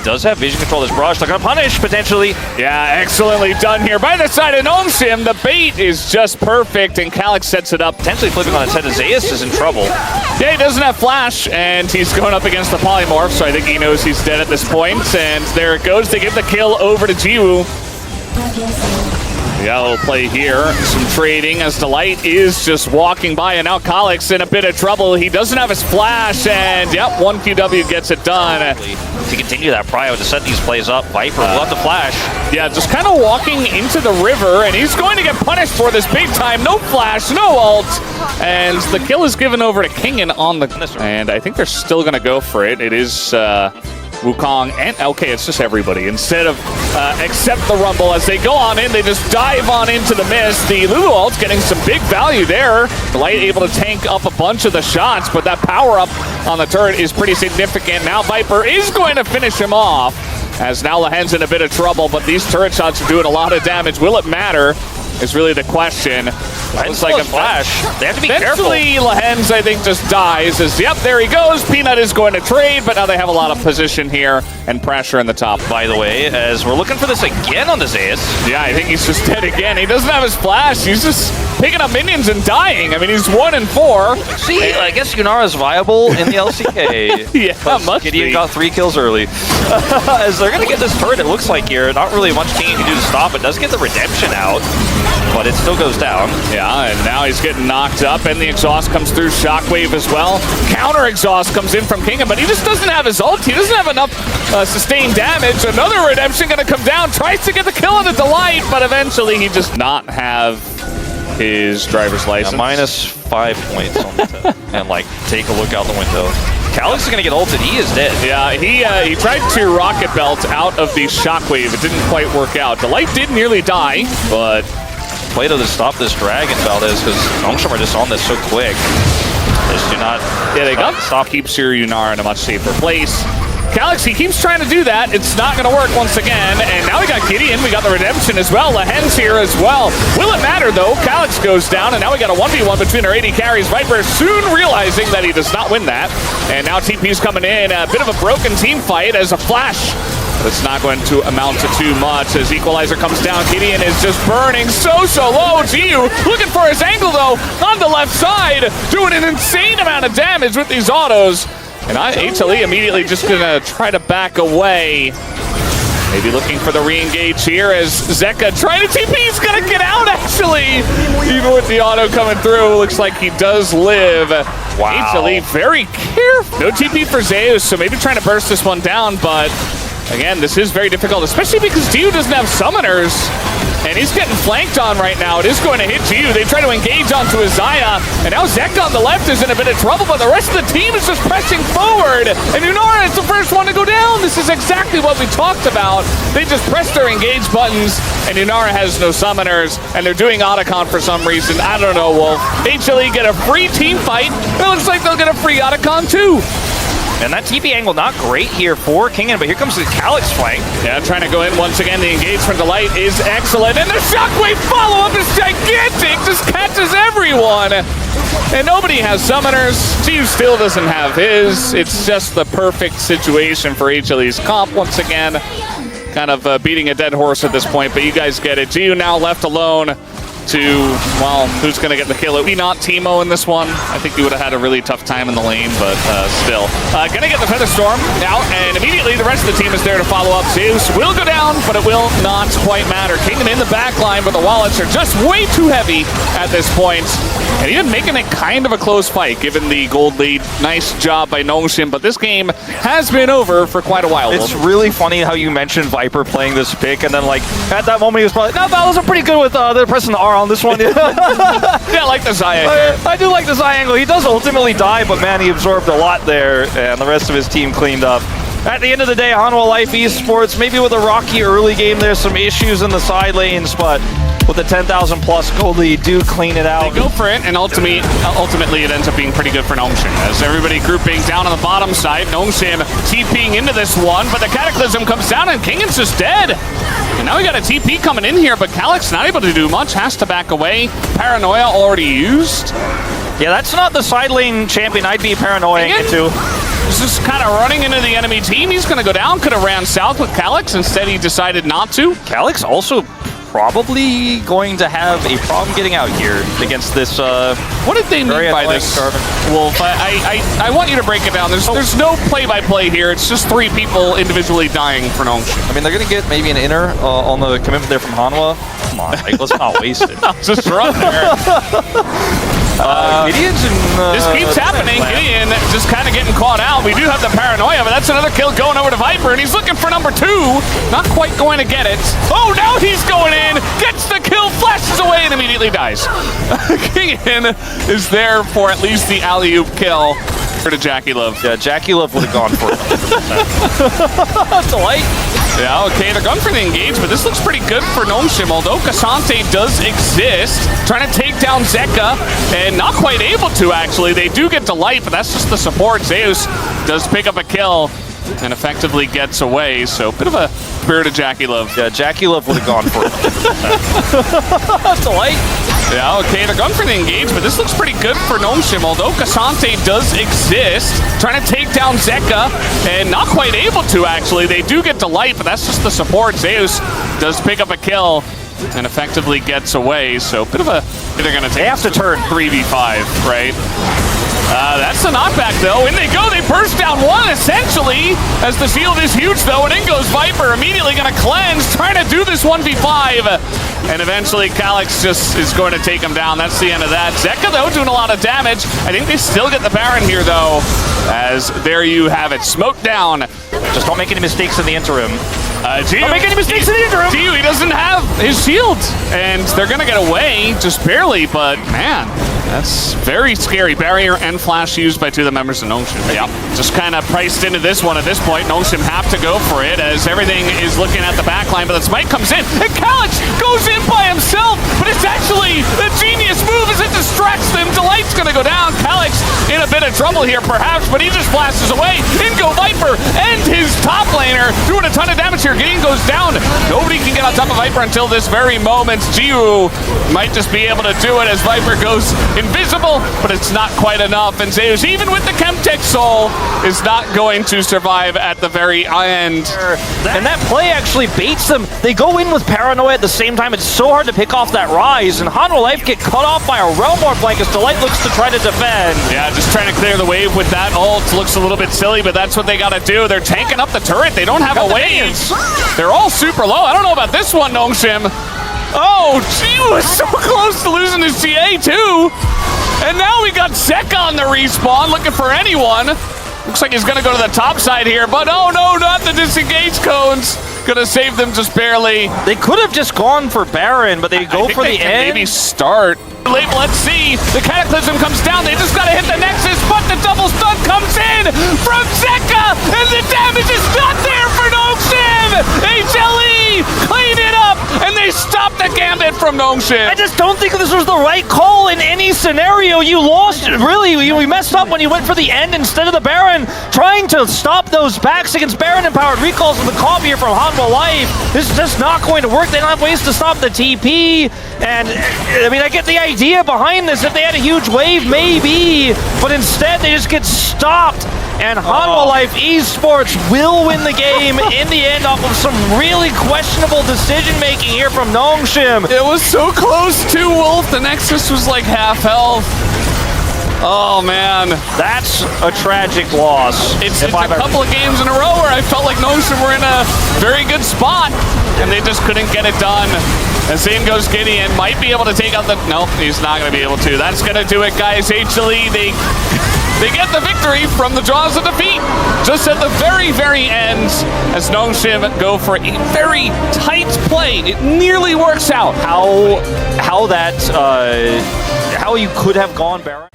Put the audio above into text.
does have vision control. This brush, they're gonna punish potentially. Yeah, excellently done here by the side of Nomshim. The bait is just perfect, and Calyx sets it up. Potentially flipping on its head. Zeus is in trouble. Yeah, he doesn't have flash, and he's going up against the polymorph, so I think he knows he's dead at this point. And there it goes. They give the kill over to Jiwoo. Yeah, we'll play here. Some trading as Delight is just walking by, and now Calyx in a bit of trouble. He doesn't have his flash, and yep, 1 QW gets it done. To continue that prio to set these plays up, Viper will have the flash. Yeah, just kind of walking into the river, and he's going to get punished for this big time. No flash, no ult, and the kill is given over to Kingen on the... And I think they're still going to go for it. It is... Wukong, and okay, it's just everybody. Instead of accept the rumble, as they go on in, they just dive on into the mist. The Lulu ult's getting some big value there. Light able to tank up a bunch of the shots, but that power up on the turret is pretty significant. Now Viper is going to finish him off, as now Lahen's in a bit of trouble, but these turret shots are doing a lot of damage. Will it matter? Is really the question. Looks like a flash. They have to be careful. Eventually, Lahen's, I think, just dies. As, yep, there he goes. Peanut is going to trade, but now they have a lot of position here and pressure in the top. By the way, as we're looking for this again on the Zeus. Yeah, I think he's just dead again. He doesn't have his flash. He's just picking up minions and dying. I mean, he's 1 and 4. See, I guess Yunara's viable in the LCK. Yeah, must Gideon be. got 3 kills early. As they're going to get this turret, it looks like here. Not really much King can do to stop it. Does get the redemption out, but it still goes down. Yeah, and now he's getting knocked up, and the exhaust comes through. Shockwave as well. Counter exhaust comes in from Kingen, but he just doesn't have his ult. He doesn't have enough sustained damage. Another redemption going to come down. Tries to get the kill on the Delight, but eventually he just not have his driver's license. Yeah, minus 5 points on the tip. And like, take a look out the window. Calyx is going to get ulted. He is dead. Yeah, he tried to rocket belt out of the Shockwave. It didn't quite work out. Delight did nearly die, but... Play to stop this dragon, Valdez, because Nongshim are just on this so quick. Just do not... Yeah, they got stop. Keeps your Yunara in a much safer place. Calyx, he keeps trying to do that. It's not going to work once again. And now we got Gideon. We got the redemption as well. Lahen's here as well. Will it matter, though? Calyx goes down, and now we got a 1v1 between our AD carries. Viper soon realizing that he does not win that. And now TP's coming in. A bit of a broken team fight as a flash. But it's not going to amount to too much as Equalizer comes down. Gideon is just burning so low. Jiu looking for his angle, though, on the left side. Doing an insane amount of damage with these autos. And HLE immediately just going to try to back away. Maybe looking for the re-engage here as Zeka trying to TP. He's going to get out, actually. Even with the auto coming through, looks like he does live. Wow. HLE very careful. No TP for Zeus, so maybe trying to burst this one down, but... Again, this is very difficult, especially because Jiu doesn't have summoners. And he's getting flanked on right now. It is going to hit Jiu. They try to engage onto Isaiah. And now Zeka on the left is in a bit of trouble, but the rest of the team is just pressing forward. And Yunara is the first one to go down. This is exactly what we talked about. They just press their engage buttons, and Yunara has no summoners. And they're doing Otacon for some reason. I don't know, Wolf. HLE get a free team fight. It looks like they'll get a free Otacon too. And that TP angle not great here for Kingen, but here comes the Calyx flank. Yeah, trying to go in once again. The engage from Delight is excellent. And the Shockwave follow-up is gigantic. Just catches everyone. And nobody has summoners. Jiu still doesn't have his. It's just the perfect situation for HLE's comp once again. Kind of beating a dead horse at this point, but you guys get it. Jiu now left alone to, well, who's going to get the kill? It would be not Teemo in this one. I think he would have had a really tough time in the lane, but still. Going to get the Featherstorm out, and immediately the rest of the team is there to follow up. Zeus will go down, but it will not quite matter. Kingdom in the back line, but the wallets are just way too heavy at this point. And even making it kind of a close fight, given the gold lead. Nice job by Nongshim, but this game has been over for quite a while. It's really funny how you mentioned Viper playing this pick, and then, like, at that moment he was probably, no, Valos are pretty good with they're pressing the R on this one. Yeah, I like the Zaya. I do like the Zaya angle. He does ultimately die, but man, he absorbed a lot there, and the rest of his team cleaned up. At the end of the day, Hanwha Life Esports, maybe with a rocky early game, there's some issues in the side lanes, but with the 10,000 plus gold lead, do clean it out. They go for it, and ultimately it ends up being pretty good for Nongshim. As everybody grouping down on the bottom side, Nongshim TPing into this one, but the Cataclysm comes down, and Kingen's just dead. And now we got a TP coming in here, but Calyx not able to do much, has to back away. Paranoia already used. Yeah, that's not the side lane champion I'd be paranoiaing into. He's just kind of running into the enemy team. He's going to go down. Could have ran south with Calyx. Instead, he decided not to. Calyx also probably going to have a problem getting out here against this. What did they mean by this, Wolf? I want you to break it down. There's no play-by-play here. It's just 3 people individually dying for Nong. I mean, they're going to get maybe an inner on the commitment there from Hanwha. Come on, like, let's not waste it. Just run there. Gideon's in, this keeps happening. Gideon just kind of getting caught out. We do have the paranoia, but that's another kill going over to Viper, and he's looking for number 2. Not quite going to get it. Oh, now he's going in, gets the kill, flashes away, and immediately dies. Gideon is there for at least the alley-oop kill to Jackie Love. Yeah, Jackie Love would have gone for it. Delight. Yeah, okay, they're going for the engage, but this looks pretty good for Nongshim, although Kasante does exist. Trying to take down Zeka, and not quite able to, actually. They do get Delight, but that's just the support. Zeus does pick up a kill and effectively gets away, so a bit of a spirit of Jackie Love. Yeah, Jackie Love would have gone for it. Delight. Yeah, okay, they're going for the engage, but this looks pretty good for Nongshim, although Kasante does exist. Trying to take down Zeka, and not quite able to, actually. They do get Delight, but that's just the support. Zeus does pick up a kill and effectively gets away, so a bit of a... They're going to take... They have to turn 3v5, right? That's the knockback, though. In they go. They burst down 1, essentially, as the shield is huge, though, and in goes Viper, immediately going to cleanse, trying to do this 1v5, and eventually Calyx just is going to take him down. That's the end of that. Zeka, though, doing a lot of damage. I think they still get the Baron here, though, as there you have it. Smoked down. Just don't make any mistakes in the interim. Don't make any mistakes in the interim. He doesn't have his shield, and they're going to get away, just barely, but, man, that's very scary. Barrier and flash used by 2 of the members of Nongshim. Yeah, just kind of priced into this one at this point. Nongshim have to go for it as everything is looking at the backline, but the smite comes in, and Calyx goes in by himself, but it's actually a genius move as it distracts them. Delight's going to go down. Calyx in a bit of trouble here, perhaps, but he just flashes away. In go Viper and his top laner doing a ton of damage here. Gideon goes down. Nobody can get on top of Viper until this very moment. Jiu might just be able to do it as Viper goes invisible, but it's not quite enough. And Zeus, even with the Chemtech Soul, is not going to survive at the very end. And that play actually baits them. They go in with Paranoia at the same time. It's so hard to pick off that rise, and Hanwha Life get cut off by a Realm Warp flank as Delight looks to try to defend. Yeah, just trying to clear the wave with that ult. Looks a little bit silly, but that's what they got to do. They're tanking up the turret. They don't have a wave. They're all super low. I don't know about this one, Nongshim. Oh, gee, was so close to losing his GA too. And now we got Zeka on the respawn, looking for anyone. Looks like he's gonna go to the top side here, but oh no, not the disengage cones. Gonna save them just barely. They could have just gone for Baron, but they go for the end. Maybe start. Let's see. The Cataclysm comes down. They just gotta hit the Nexus, but the double stun comes in from Zeka, and the damage is not there for Nongshim. HLE clean it up, and they stop the gambit from Nongshim. I just don't think this was the right call in any scenario. You lost. Really, we messed up when you went for the end instead of the Baron. Trying to stop those backs against Baron-empowered recalls with the comp here from Hanwha Life. This is just not going to work. They don't have ways to stop the TP. And, I mean, I get the idea behind this. If they had a huge wave, maybe. But instead, they just get stopped. And Hanwha Life Esports will win the game in the end off of some really questionable decision-making here from Nongshim. It was so close to Wolf. The Nexus was like half health. Oh, man. That's a tragic loss. It's a couple of games in a row where I felt like Nongshim were in a very good spot, and they just couldn't get it done. As in goes Gideon, might be able to take out the... Nope, he's not going to be able to. That's going to do it, guys. HLE, they get the victory from the jaws of defeat. Just at the very, very end, as Nongshim go for a very tight play. It nearly works out. How you could have gone, Baron.